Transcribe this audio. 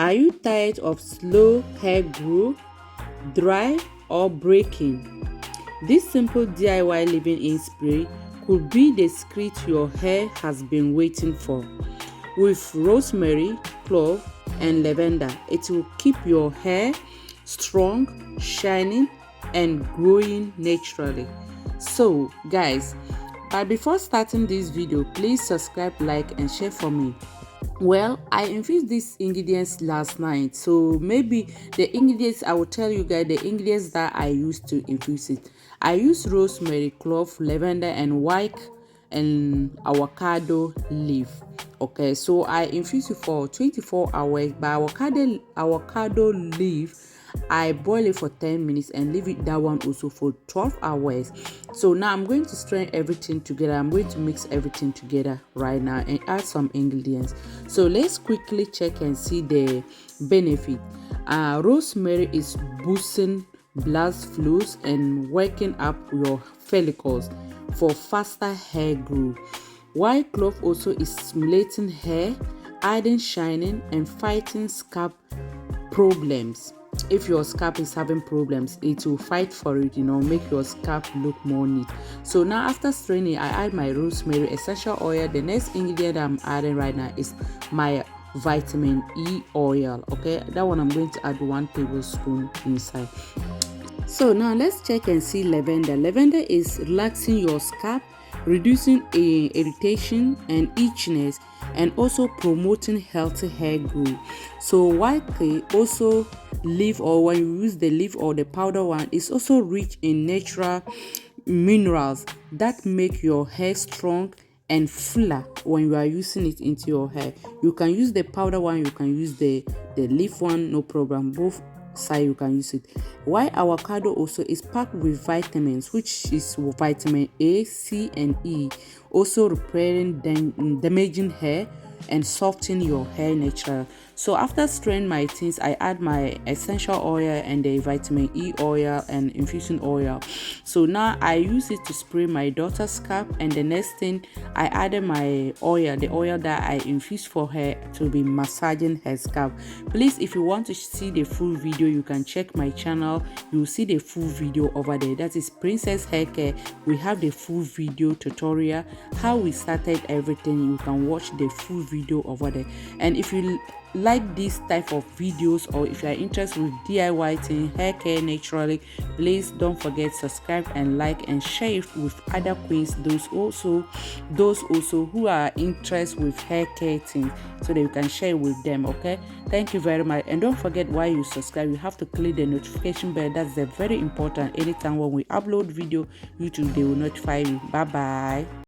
Are you tired of slow hair growth, dry or breaking? This simple DIY leave-in spray could be the secret your hair has been waiting for. With rosemary, clove and lavender, it will keep your hair strong, shining and growing naturally. So guys, but before starting this video, please subscribe, like and share for me. Well, I infused these ingredients last night, so maybe the ingredients, I will tell you guys the ingredients that I used to infuse it. I used rosemary, clove, lavender and white and avocado leaf. Okay, so I infused it for 24 hours. But avocado leaf, I boil it for 10 minutes and leave it that one also for 12 hours. So now I'm going to strain everything together. I'm going to mix everything together right now and add some ingredients. So let's quickly check and see the benefit. Rosemary is boosting blood flows and waking up your follicles for faster hair growth. White clove also is stimulating hair, adding shining and fighting scalp problems. If your scalp is having problems, it will fight for it, make your scalp look more neat. So now after straining, I add my rosemary essential oil. The next ingredient I'm adding right now is my vitamin E oil. Okay, that one I'm going to add 1 tablespoon inside. So now let's check and see lavender. Lavender is relaxing your scalp, reducing irritation and itchiness, and also promoting healthy hair growth. So waawaakye also leaf, or when you use the leaf or the powder one, is also rich in natural minerals that make your hair strong and fuller when you are using it into your hair. You can use the powder one, you can use the leaf one, no problem. Both side you can use it. While avocado also is packed with vitamins, which is vitamin A, C and E, also repairing damaging hair and soften your hair naturally. So after straining my things, I add my essential oil and the vitamin E oil and infusing oil. So now I use it to spray my daughter's scalp, and the next thing I added my oil, the oil that I infused for her to be massaging her scalp. Please, if you want to see the full video, you can check my channel. You will see the full video over there. That is Princess Hair Care. We have the full video tutorial how we started everything. You can watch the full video over there. And if you like this type of videos, or if you are interested with DIY thing, hair care naturally, please don't forget subscribe and like and share it with other queens, those also who are interested with hair care things, so that you can share with them. Okay, thank you very much. And don't forget, while you subscribe, you have to click the notification bell. That's very important. Anytime when we upload video, YouTube, they will notify you. Bye bye.